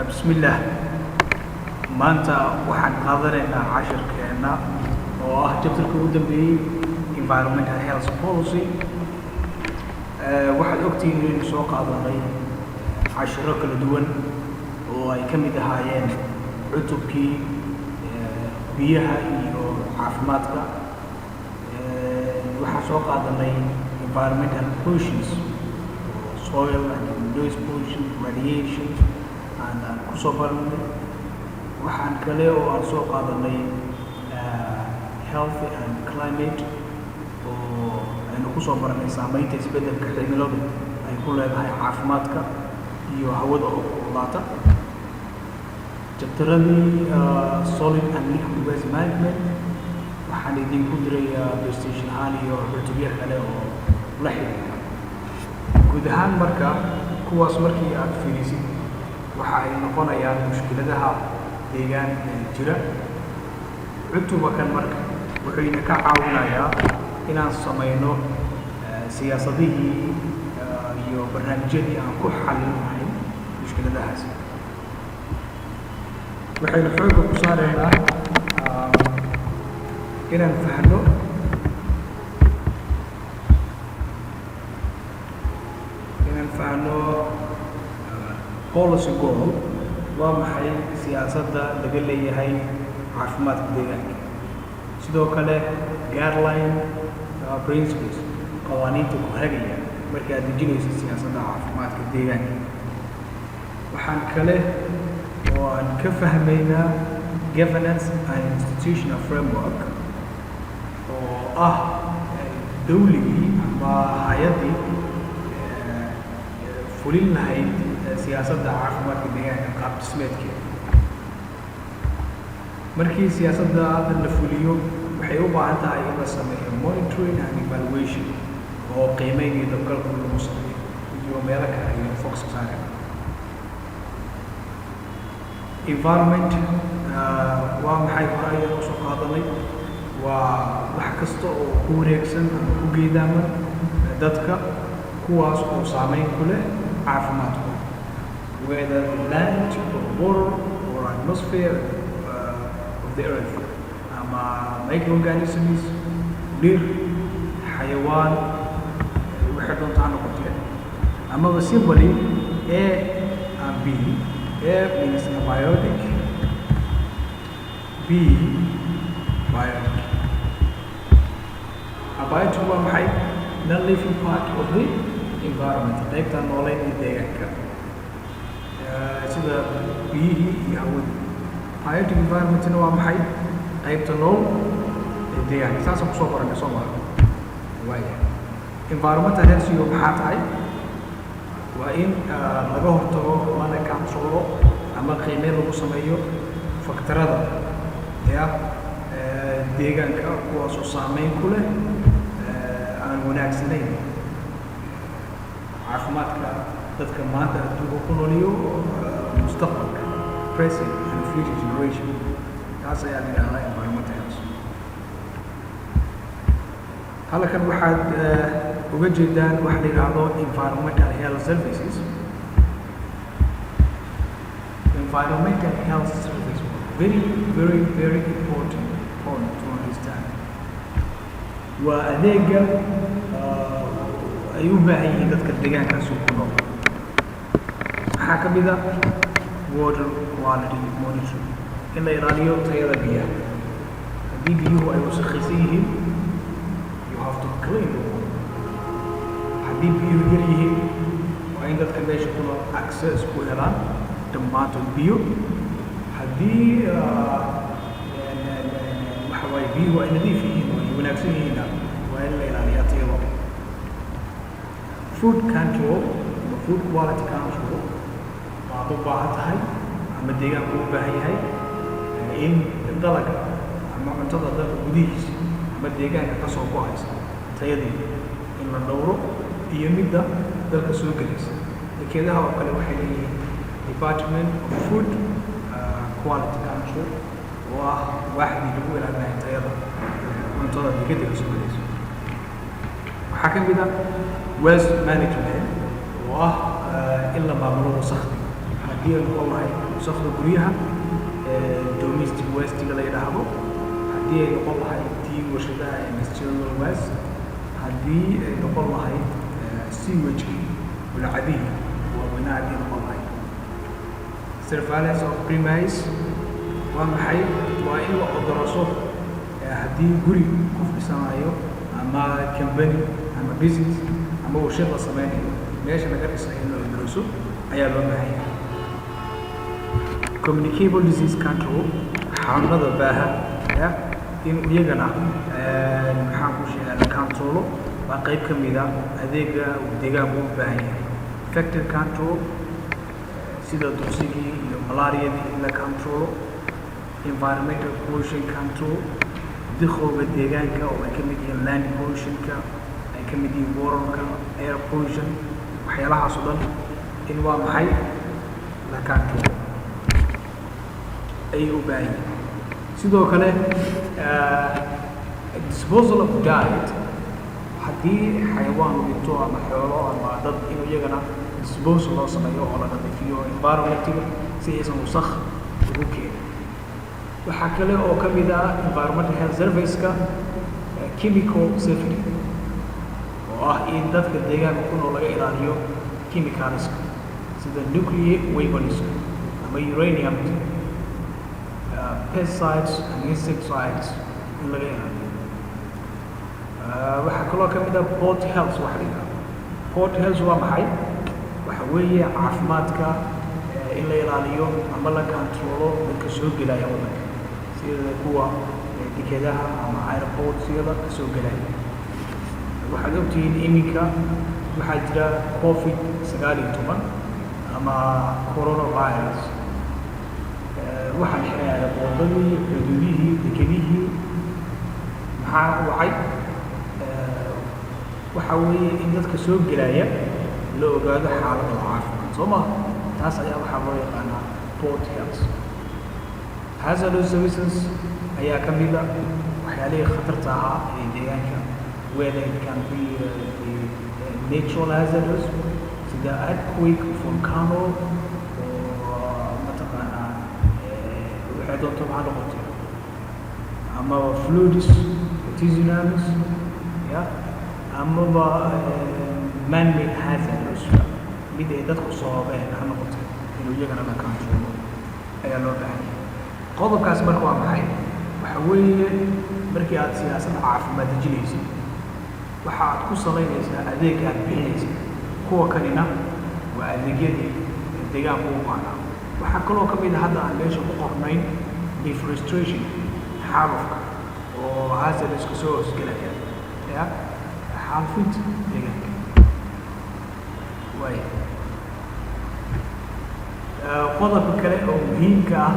بسم الله maanta waxaan qaadanaynaa cashirkeena oo ah chapterka ugu dambeeyay environmental health policy waxaad ogtihiin inaynu soo qaadanay cashiro kala duwan oo ay ka mid ahaayeen cutubkii biyaha iyo caafimaadka waxaan soo qaadanay environmental pollutions soil and noise pollution radiation and kusoo baranay waxaan kale oo aan soo qaadanay health and climate oo aynu kusoo baranay saamaynta isbeddelka cimiladu ay ku leedahay caafimaadka iyo hawada oo kululaata jabtaradii solid and liquid waste management waxaan idinku diray prestation ahaan iyo cutubyo kale oo la xiriira guud ahaan marka kuwaas markii aad fiirisid waxa ay noqonayaan mushkiladaha deegaan jira cutuba kan marka wuxuu ka caawinayaa inaan samayno siyaasadihii iyo barnaamijyadii aan ku xallin lahayn mushkiladahaas waxaynu xoogga ku saaraynaa inaan fahno policy goal waa maxay siyaasadda laga leeyahay caafimaadka deegaanka sidoo kale guideline principles qawaaniinta ku hagaya markii aad dejinayso siyaasadda caafimaadka deegaanka waxaan kale oo aan ka fahmaynaa governance and institutional framework oo ah dawligii ama hay-addii fulin lahayd siyaasadda caafimaadka deegaanka qaab dhismeedkeeda markii siyaasadda la fuliyo waxay u baahan tahay in la sameeyo monitoring and evaluation oo qiimeyn iyo dabgalka lagu sameeyo iyo meelo kale iyo focus saaraya environment waa maxay hore ayaan kusoo qaadanay waa wax kasta oo ku wareegsan ama ku geedaama dadka kuwaas oo saameyn ku leh caafimaadku whether land or water or atmosphere of the earth ama microorganisms dhir xayawaan waxay doonta ha noqotee amaba simply A and B A means abiotic B biotic abiotic waa maxay non-living part of the environment qaybta nooleyn ee deegaanka sida biyihii iyo hawada biotic environmentna waa maxay qaybta nool ee deegaanka saasaan kusoo baranay soo maha waaya environmental health maxaa tahay waa in laga hortago lana controlo ama qiimeyn lagu sameeyo faktarada deegaanka kuwaasoo saameyn ku leh aan wanaagsanayn caafimaadka dadka maanta adduunka ku nooliyo mustaqbalka present and future generation taas ayaa la yidhahdaa environmental health halkan waxaad uga jeedaan waxa la yidhaahdo environmental health services environmental health services very very important point to understand waa adeega ay u baahan yihiin dadka deegaankaas ku nool maxaa ka mid ah water quality monitoring in la ilaaliyo tayada biyaha haddii biyuhu ay wasakhaysan yihiin you have to clean the water haddii biyuhu yar yihiin waa in dadka meesha ku nool access ku helaan dhammaantood biyo haddii waxa waaye biyuhu ay nadiif yihiin oo ay wanaagsan yihiinna waa in la ilaaliyaa tayada food control ama food quality control waad u baahan tahay ama deegaanku u baahan yahay in dalaga ama cuntada dalka gudihiisa ama deegaanka ka soo go-aysa tayadeeda in la dhowro iyo midda dalka soo gelaysa dekeedaha oo kale waxay leeyihiin department of food quality control oo ah waaxdii lagu ilaalinayo tayada cuntada dekedda ka soo gelaysa waxaa ka mid ah waste management oo ah in la maamulo wasakhda haddii ay noqon lahayd wasaqda guryaha domestic waste-ga la yidhaahdo, haddii ay noqon lahayd tii warshadaha industrial waste, haddii ay noqon lahayd sewage-kii walacadihii waaweynaa haddii noqon lahayd. Surveillance of premise waa maxay? waa in la odoroso haddii guri qof dhisanayo ama company ama business ama warshad la sameynayo meesha laga dhisayo in la odoroso ayaa loo baahan yahay. Communicable disease control xanuunada baaha in iyagana maxaan ku sheegaa la controlo waa qayb ka mid ah adeega deegaanku u baahan yahay. Vector control sida dugsigii iyo malaariyadii in la controlo. Environmental pollution control dikhowga deegaanka oo ay ka mid yihiin land pollutionka, ay ka mid yihiin waterka, air pollution, waxyaalahaas oo dhan in waa maxay la control ayay u baahan yihiin. sidoo kale disposal of diet haddii xayawaan uu dhinto ama xoolo ama dad in iyagana disposal loo sameeyo oo la nadiifiyo environmentiga si aysan wasakh ugu keenin. waxaa kale oo ka mid ah environmental health service-ka chemical safety oo ah in dadka deegaanka ku nool laga ilaaliyo chemicalska sida nuclear weapons ama uranium, pesticides and insecticides in laga ilaaliyo. waxaa kaloo ka mid ah port health waxa la yidhahdo. Port health waa maxay? waxa weeye caafimaadka in la ilaaliyo ama la controlo dadka soo gelaya waddanka sida kuwa dekedaha ama airports-yada ka soo gelaya. waxaad ogtihiin iminka waxaa jira COVID-19 ama coronavirus. waxaan xirayaa boodadii, xuduudihii, dekedihii. maxaa wacay? waxa weeye in dadka soo gelaya la ogaado xaaladda caafimaad soo maha. taas ayaa waxaa loo yaqaanaa port health. hazardous services ayaa ka mid ah waxyaalihii khatarta ahaa ee deegaanka, whether it can be natural hazards sida earthquake, volcano, waxay doonto maxaa noqotay, ama floods, tsunamis, amaba man-made hazards mid ay dadku sababeen ha noqotay inuu iyagana la controlo ayaa loo baahan yahay. qodobkaas marka waa maxay? waxa weeye markii aad siyaasadda caafimaad dejinaysid waxa aad ku salaynaysaa adeeg aad bixinaysid. kuwa kanina waa adeegyadii deegaanku u baahnaa. waxaa kaloo ka mid ah hadda aan meesha ku qornayn deforestation, xaalufka oo hazardska soo hoosgelaya xaalufinta deegaanka. waay qodobka kale oo muhiimka ah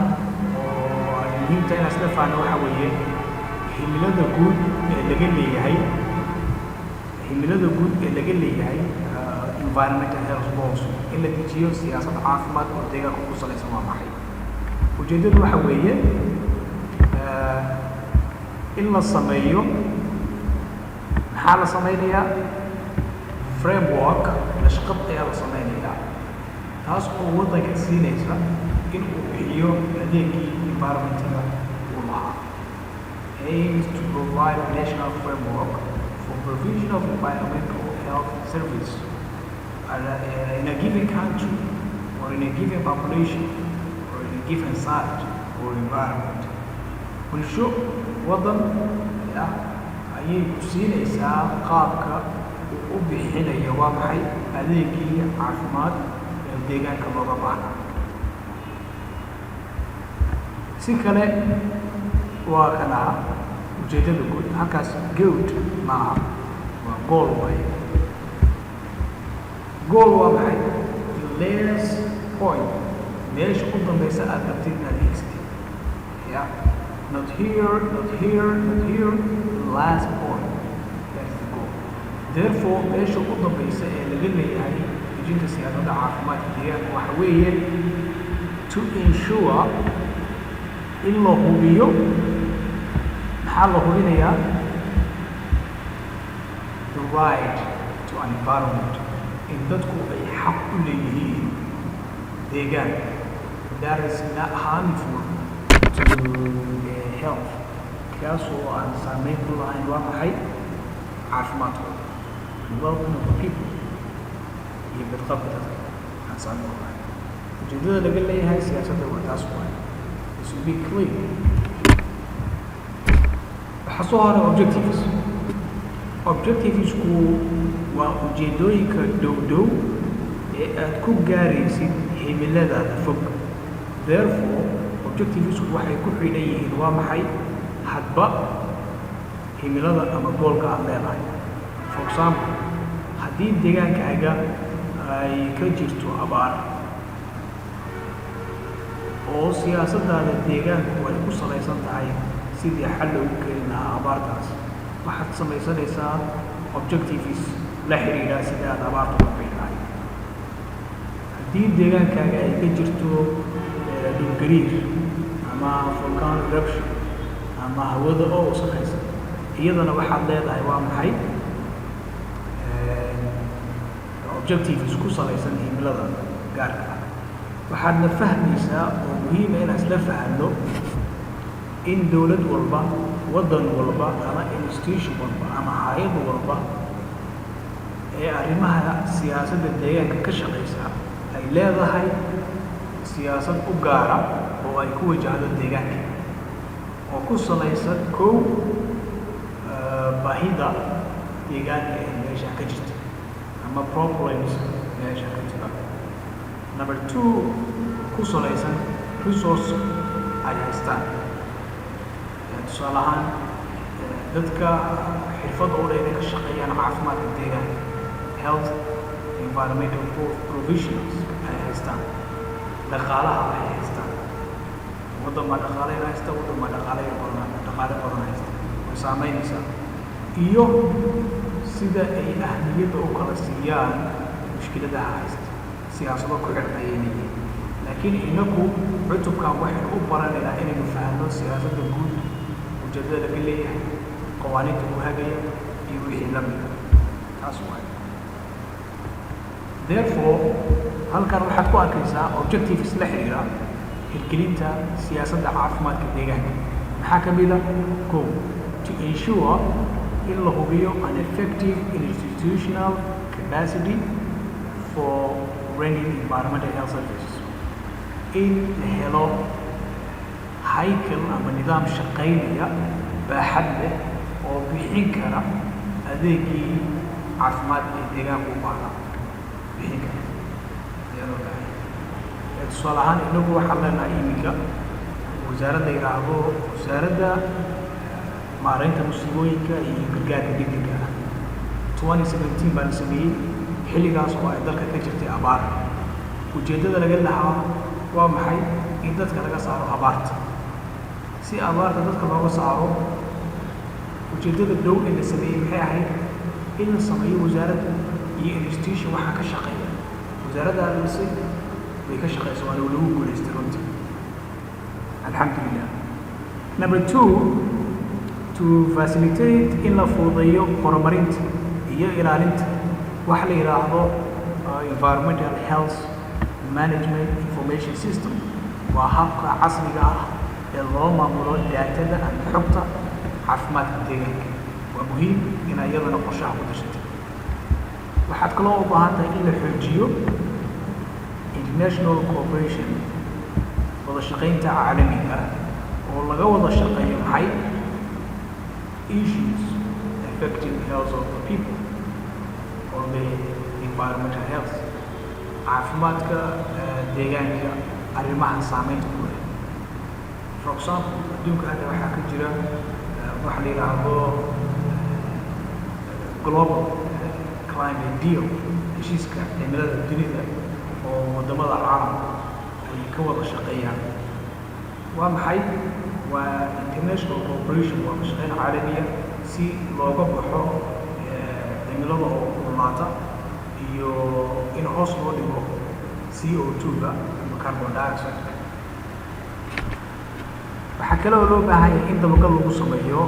oo ay muhiimta inaan isla faano waxa weeye himilada guud ee laga leeyahay environmental health policy in la dejiyo siyaasad caafimaad oo deegaanka ku salaysan waa maxay? ujeedadu waxa weeye in la sameeyo maxaa la sameynayaa framework nashqad ayaa la sameynayaa taas oo waddanka siinaysa in uu bixiyo adeegii environmentiga uu lahaa. aims to provide a national framework for provision of environmental health service in a given country or in a given population or in a given site or environment. bulsho waddan ayay ku siinaysaa qaabka uu u bixinayo waa maxay adeegii caafimaad ee deegaanka looga baahnaa. si kale waa kana ujeedada guud halkaas good maaha waa goal waaye. goal waa maxay? last point meesha u dambaysa aad rabtid inaad higsatid. not here, not here, not here, last point. That's the goal. Therefore, meesha u dambaysa ee laga leeyahay dejinta siyaasadda caafimaadka deegaanka waxa weeye to ensure in la hubiyo. maxaa la hubinayaa? the right to an environment in dadku ay xaq u leeyihiin deegaan that is not harmful to the health kaasoo aan saameyn ku lahayn waa maxay caafimaadkooda and well-being of the people iyo badqabka dadka aan saameyn ku lahayn ujeedada laga leeyahay siyaasadda waa taas waay it should be clear waxaa soo haray objectivesku waa ujeedooyinka dhow ee aad ku gaaraysid himiladaada fog therefore objectivesku waxay ku xidhan yihiin waa maxay hadba himilada ama goolka aad leedahay for example haddii deegaankaaga ay ka jirto abaar oo siyaasadaada deegaanku ay ku salaysan tahay sidii xal loogu keeni lahaa abaartaas waxaad samaysanaysaa objectives la xiriira sida aad abaarta uga bixi lahayd haddii deegaankaaga ay ka jirto dhulgariir ama volcano eruption ama hawada oo wasaqaysa iyadana waxaad leedahay waa maxay objectives ku salaysan himilada gaarka ah waxaadna fahmaysaa oo muhiima inaan isla fahanno in dowlad walba waddan walba ama institution walba ama hay-ad walba ee arrimaha siyaasadda deegaanka ka shaqaysa ay leedahay siyaasad u gaara oo ay ku wajahdo deegaanka oo ku salaysan kow baahida deegaanka ee meesha ka jirta ama problems meesha ka jira number two ku salaysan resource ay haystaan tusaale ahaan dadka xirfad oo dhan ka shaqeeyaan caafimaadka deegaanka health environmental provisions ay haystaan dhaqaalaha ay haystaan waddanba dhaqaale haysta waddanba dhaqaale badan haysta way saameynaysaa iyo sida ay ahmiyadda u kala siiyaan mushkiladaha haysta siyaasado ku xidhan ayay leeyihiin laakiin inagu cutubkan waxaynu u baranaynaa inaynu fahanno siyaasadda guud ujeedada laga leeyahay qawaaniinta ku hagaya iyo wixii la mida taas waay therefore halkan waxaad ku arkaysaa objectives la xiriira hirgelinta siyaasadda caafimaadka deegaanka maxaa ka mid ah go to ensure in la hubiyo an effective institutional capacity for rendering environmental health services in la helo haykal ama nidaam shaqaynaya baaxad leh oo bixin kara adeegii caafimaad ee deegaanka u baahnaa bixin kara tusaale ahaan inagu waxaan leenahay iminka wasaaradda yidhaahdo wasaaradda maareynta musiibooyinka iyo gargaarka degdega ah 2017 baa la sameeyey xilligaas oo ay dalka ka jirtay abaar ujeeddada laga lahaa waa maxay in dadka laga saaro abaarta si abaarta dadka looga saaro ujeeddada dhow ee la sameeyey maxay ahayd in la sameeyo wasaaradda iyo institution waxaa ka shaqeeya wasaaradda aalise way ka shaqeysa waana lagu guulaystay runtii alxamdulilah number two to facilitate in la fududeeyo horumarinta iyo ilaalinta waxa la yidhaahdo environmental health management information system waa habka casriga ah ee loo maamulo daatada ama xogta caafimaadka deegaanka waa muhiim inaa iyadana qorshaha ku dashatay waxaad kaloo u baahan tahay in la xoojiyo international cooperation wada shaqaynta caalamiga ah oo laga wada shaqeeyo maxay issues affecting health of the people or the environmental health caafimaadka deegaanka arrimaha saameynta ku leh for example adduunka hadda waxaa ka jira waxa la yidhaahdo global climate deal heshiiska cimilada dunida oo wadamada caalamka ay ka wada shaqeeyaan waa maxay waa international cooperation waa mashaqeyn caalamiya si looga baxo cimilada oo kululaata iyo in hoos loo dhigo CO2-ga ama carbon dioxide waxaa kale oo loo baahan yahay in dabagal lagu sameeyo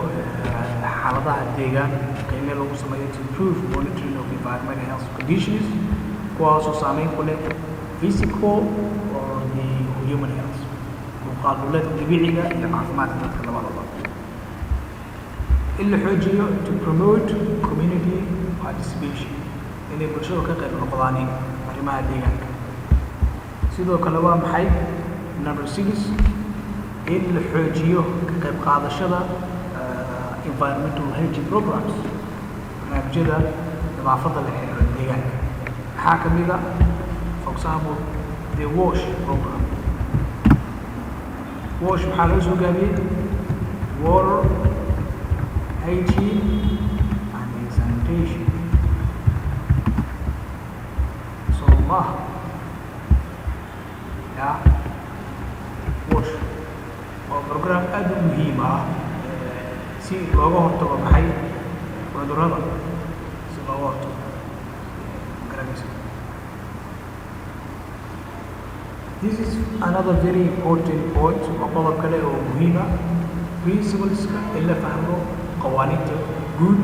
xaaladaha deegaan qiime lagu sameeyo to improve monitoring of environmental health conditions kuwaasoo saameyn ku leh physical or human health مقابلات طبيعية لعافمات الكلام اللي حوجيه to promote community participation inay bulshada ka qayb noqdaan arrimaha deegaanka sidoo kale waa maxay number 6 in la xoojiyo ka qayb qaadashada environmental hygiene programs barnaamijyada nadaafadda la xiriira deegaanka waxaa ka mid ah for example the wash program wash maxaa loo soo gaabiyey water hygiene and sanitation so wash waa program aad u muhiim ah si looga hortago maxay cudurrada si looga hortago garanaysa this is another very important point oo qodob kale oo muhiim ah principles in la fahmo qawaaniinta guud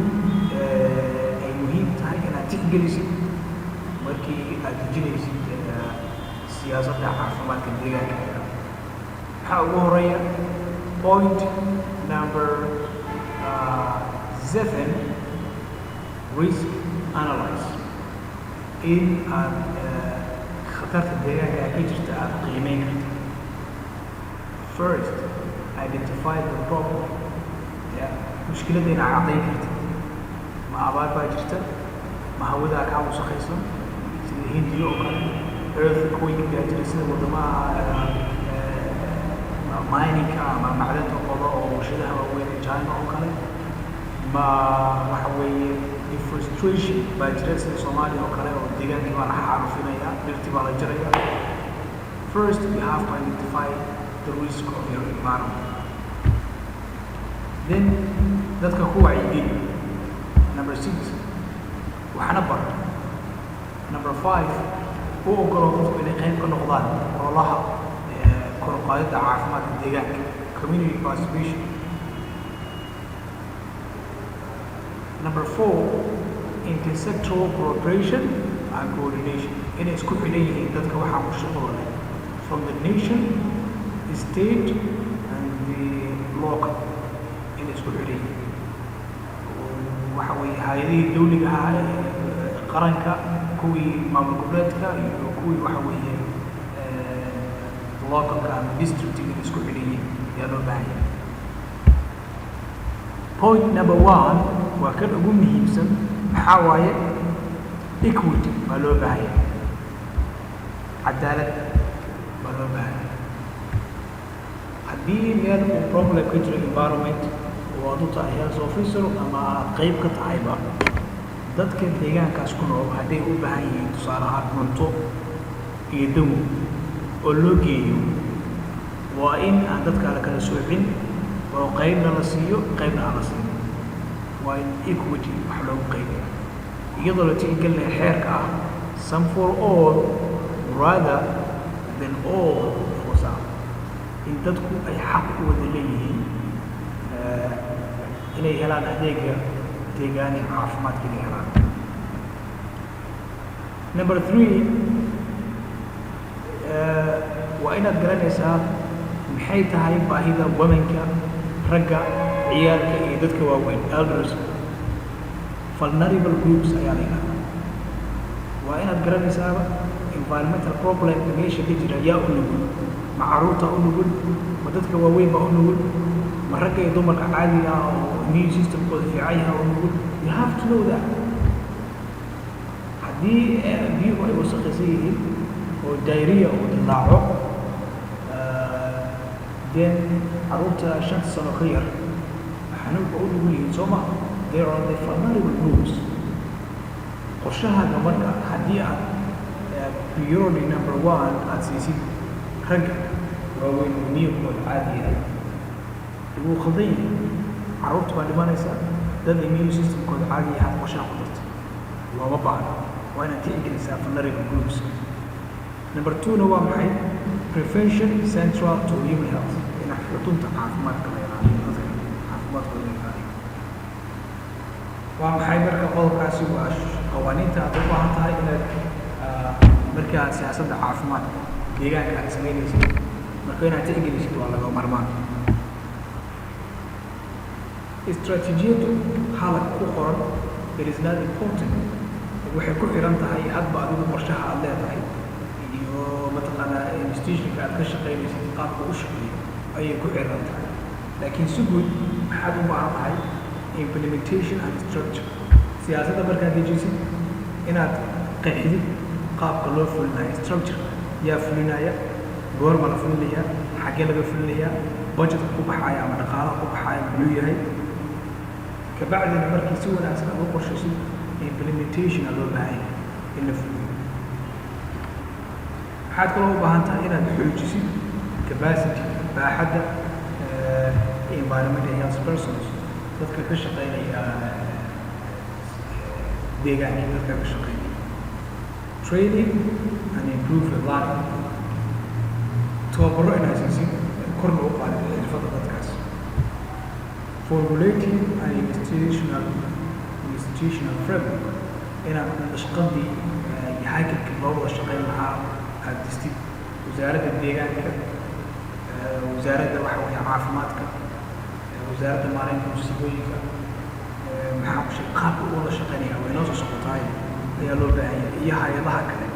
ay muhiim tahay inaad tixgelisid markii aad dejinaysid siyaasadda caafimaadka deegaanka waxaa ugu horeeya point number 7 risk analyze in aad khatarta deegaanka ka jirta aad qiimeyn karta first identify the problem mushkiladda inaad caddayn karta ma abaar baa jirta ma hawadaa kaa wasakhaysan sida hindiya oo kale earthquake baa jira sida wadamaha mininka ama macdanta qodo oo warshadaha waaweyn ee China oo kale ma waxa weeye deforestation baa jira sida Soomaaliya oo kale oo deegaankii baa la xaalufinaya dhirtii baa la jaraya first you have to identify the risk of your environment then dadka ku wacyigeli number 6 waxana bar number 5 u ogoloo dadku inay qayb ka noqdaan ololaha kor u qaadida caafimaadka deegaanka community participation number 4 intersectoral cooperation and coordination inay isku xidhan yihiin dadka waxaa ku shaqada leh from the nation state and the local inay isku xidhan yihiin waxa weeye hay'adihii dawliga ahaa ee qaranka kuwii maamul goboleedka iyo kuwii waxa weeye localka ama districtiga isku xidhan yihiin ayaa loo baahan yahay point number 1 waa kan ugu muhiimsan maxaa waaye equity baa loo baahan yahay cadaalad baa loo baahan yahay haddii meel uu problem ka jiro environment oo aad u tahay health officer ama qayb ka tahayba dadka deegaankaas ku nool hadday u baahan yihiin tusaale ahaan cunto iyo dawo oo loo geeyo waa in aan dadka la kala soocin oo qaybna la siiyo qaybna aan la siin waa in equity wax loogu qaybiya iyadoo la tixgelinaya xeerka ah some for all rather than all for some in dadku ay xaq u wada leeyihiin inay helaan adeega deegaan iyo caafimaadka inay helaan number 3 waa inaad garanaysaa maxay tahay baahida womenka ragga ciyaalka iyo dadka waaweyn elders vulnerable groups ayaa la yidhahdaa waa inaad garanaysaa environmental problem meesha ka jira yaa u nugul ma caruurta u nugul ma dadka waaweyn baa u nugul ma ragga iyo dumarka caadiga ah oo immune systemkooda fiican yahay oo nugul you have to know that haddii biyuhu ay wasakhaysan yihiin oo diarrhea uu dilaaco then caruurta 5 sano ka yar xanuunka u nugul yihiin soo ma they are the vulnerable groups qorshahaaga marka haddii aad priority number 1 aad siisid ragga waaweyn oo miyirkooda caadi yahay wuu khaldan yahay caruurta baa dhimanaysa dad immune systemkooda caadi yahay qorshaha ku darta looma baahno waa inaad tixgelisaa vulnerable groups number 2 waa maxay prevention central to human health in xudunta caafimaadka la ilaaliyo dadka caafimaadkooda la ilaaliyo waa maxay marka qodobkaasi waa qawaaniinta aad u baahan tahay inaad markaa siyaasadda caafimaadka deegaanka aad samaynaysid marka inaad tixgelisid waa laga marmaan. Istaraatiijiyadu halak ku qoran it is not important waxay ku xiran tahay hadba adigu qorshaha aad leedahay iyo mataqaanaa institutionka aad ka shaqaynaysid qaabka u shaqeeyo ayay ku xiran tahay. laakiin si guud waxaad u baahan tahay implementation and structure. siyaasadda markaad dejisid inaad qeexdid qaabka loo fulinayo structure yaa fulinaya, goorma la fulinaya, xaggee laga fulinaya, budgetka ku baxaya ama dhaqaalaha ku baxaya muxuu yahay. kabacdina markii si wanaagsan aad u qorshaysid implementation aa loo baahan yahay in la fuliyo. waxaad kaloo u baahan tahay inaad xoojisid capacity baaxadda environmental health persons dadka ka shaqeynaya deegaanka dadka ka shaqeynaya training and improve the learning. tababaro inaad siisid korna u qaadid xirfadda dadkaas. formulating an institutional framework inaad nashqadii haykalkii loo wada shaqeyn lahaa aad distid. wasaaradda deegaanka, wasaaradda waxa weeye caafimaadka, wasaaradda maareynta musiibooyinka, maxaa ku sheeg qaabka u wada shaqeynaya way noo soo socotaay ayaa loo baahan yahay. iyo hay-adaha kale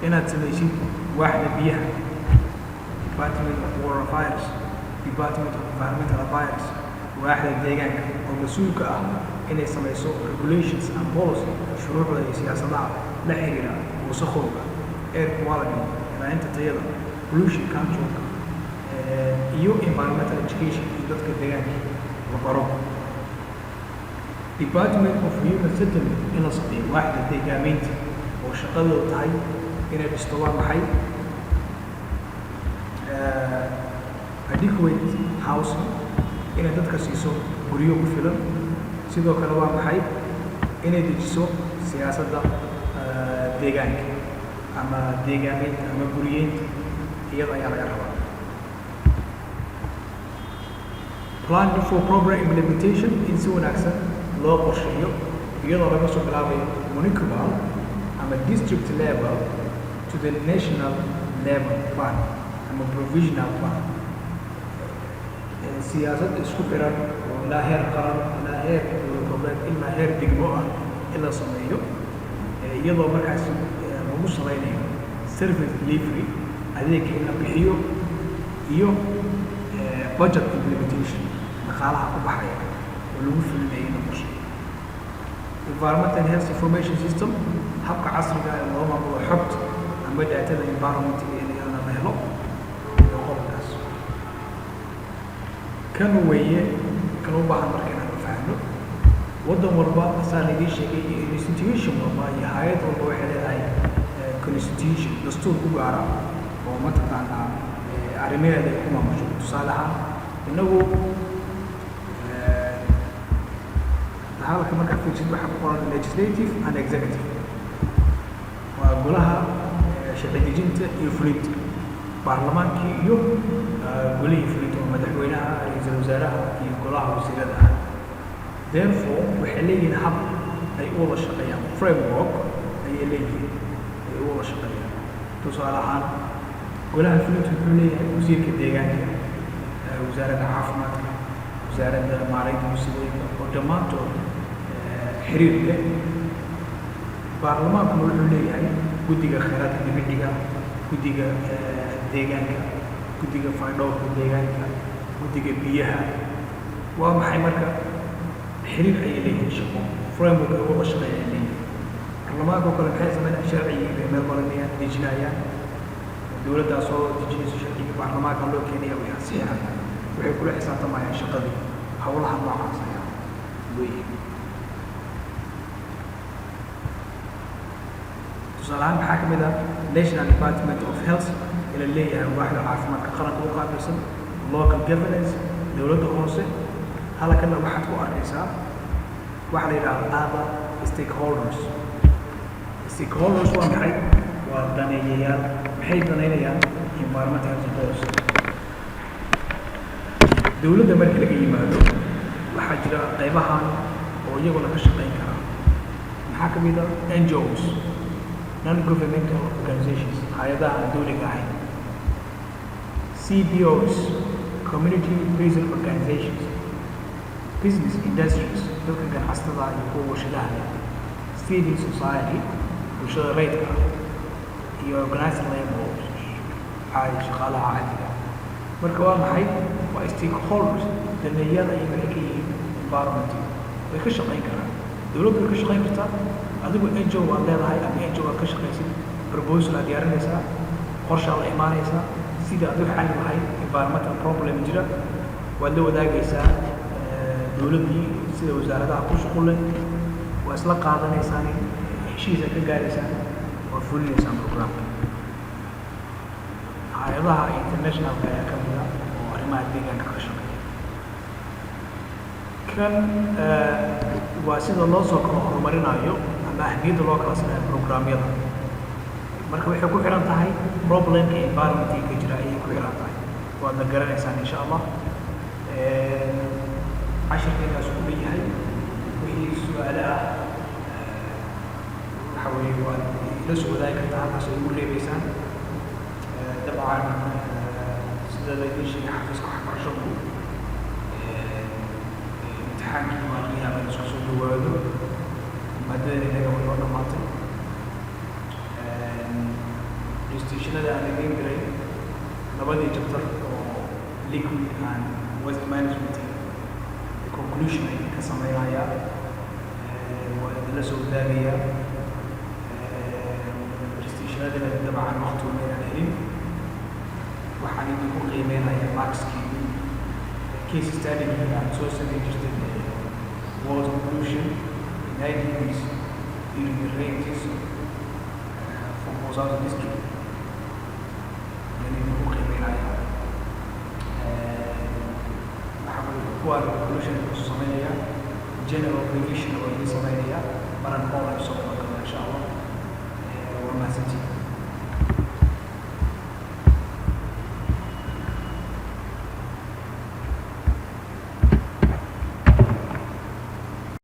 inaad samaysid waaxda biyaha, department of water affairs, department of environmental affairs, waaxda deegaanka oo mas-uulka ah inay samayso regulations and policy shuruucda iyo siyaasadaha la xiriira wasakhowga, air quality, ilaalinta tayada, pollution control, iyo environmental education iyo dadka deegaanka la baro. department of human settlement in la sameeyo waaxda deegaameynta oo shaqadoodu tahay inay dhisto waa maxay adequate housing, inay dadka siiso guryo ku filan. sidoo kale waa maxay inay dejiso siyaasadda deegaanka ama deegaameynta ama guriyeynta iyada ayaa laga rabaa. plan for proper implementation in si wanaagsan loo qorsheeyo iyadoo laga soo bilaabayo municipal ama district level to the national level plan ama provisional plan. siyaasad isku xiran oo ilaa heer qaran, ilaa heer goboleed, ilaa heer degmo ah in la sameeyo iyadoo markaas lagu salaynayo service delivery adeegga in la bixiyo iyo budget implementation dhaqaalaha ku baxaya oo lagu fulinayo in la qorsheeyo. environmental health information system habka casriga ee loo maamulo xogta ama daatada environment in la helo iyo qodobkaas kan weeye kan u baahan marka inaan fahno. waddan walba asaa laga sheegay iyo institution walba iyo hay'ad walba waxay leedahay constitution dastuur ku gaara oo mataqaanaa arrimaheeda ay ku maamusho. tusaale ahaan inagu halka markaa fiirsid waxaa ku qoran legislative and executive waa golaha sharci dejinta iyo fulinta, baarlamaankii iyo golihii fulinta oo madaxweynaha, ra'iisul wasaaraha iyo golaha wasiirada ah. therefore waxay leeyihiin hab ay u wada shaqeeyaan, framework ayay leeyihiin ay u wada shaqeeyaan. tusaale ahaan golaha fulinta wuxuu leeyahay wasiirka deegaanka, wasaaradda caafimaadka, wasaaradda maareynta musiibooyinka oo dhammaantood xiriir leh. baarlamaankuna wuxuu leeyahay guddiga kheyraadka dabiiciga, guddiga deegaanka, guddiga faydhowrka deegaanka, guddiga biyaha. waa maxay marka xiriir ayay leeyihiin shaqo, framework ay wada shaqeeya ay leeyihiin. baarlamaanka oo kale maxay sameynayaan sharcigii bay meel marinayaan, dejinayaan. dowladdaas oo dejinayso sharciga baarlamaanka loo keenaya way ansixinayaan, waxay kula xisaabtamayaan shaqadii howlaha noocaas ayaa leeyihiin. tusaale ahaan maxaa ka mid ah national department of health ila leeyahay waaxda caafimaadka qaranka u qaabilsan, local governance dowladda hoose. halkana waxaad ku arkaysaa waxa la yidhaahdo other stakeholders. stakeholders waa maxay? waa daneeyayaal. maxay daneynayaan? environmental health policy. dowladda marka laga yimaado waxaa jira qaybahan oo iyaguna ka shaqeyn kara. maxaa ka mid ah NGOs, non-governmental organizations, hay'adaha aan dowliga ahayn CBOs, community-based organizations, business industries, dadka ganacsatada iyo kuwa warshadaha leh, civil society, bulshada rayidka iyo organized labor shaqaalaha caadiga. Marka waa maxay? waa stakeholders daneeyada iyo waxay ka yihiin environment way ka shaqayn karaan. dowladdu way ka shaqayn kartaa, adigu NGO waad leedahay ama NGO waad ka shaqaysid, proposal aad diyaarinaysaa, qorshaad la imaanaysaa, sida aad u xalli lahayd environmental problem jira waad la wadaagaysaa dowladdii sida wasaaradaha ku shuqul leh, waa isla qaadanaysaan, heshiisa ka gaaraysaan, waa fulinaysaan programka. hay'adaha internationalka ayaa ka mid ah oo arrimaha deegaanka ka shaqeeya. kan waa sida loo soo kala horumarinayo ama ahmiyadda loo kala sameeyo programyada. marka waxay ku xiran tahay problemka environmentka ka jira ayay ku xiran tahay. waadna garanaysaan insha allah. cashirkeenkaas ku leeyahay wixii su-aale ah waxa weeye waad ila soo wadaagi kartaa, halkaas ay ugu reebaysaan. dabcan sida laydin sheegay xafiiska waxbarashadu imtixaankii waa laga yaabaa in isku soo dhawaado, maadadan inaga way noo dhamaatay. stationada aan idiin diray labadii chapter oo liquid and waste management conclusion ay ka sameynayaan, waa idinla soo wadaagayaa. stationadana dabcan waqtigood inaan helin, waxaan idinku qiimeynayaa markskii case study-gii aan soo sameyn jirtay water pollution in IDPs during the rains from Mozambique district. idinku qiimeynayaa water pollution ku sameynaya general revision oo idin sameynaya baran online soo kala insha allah.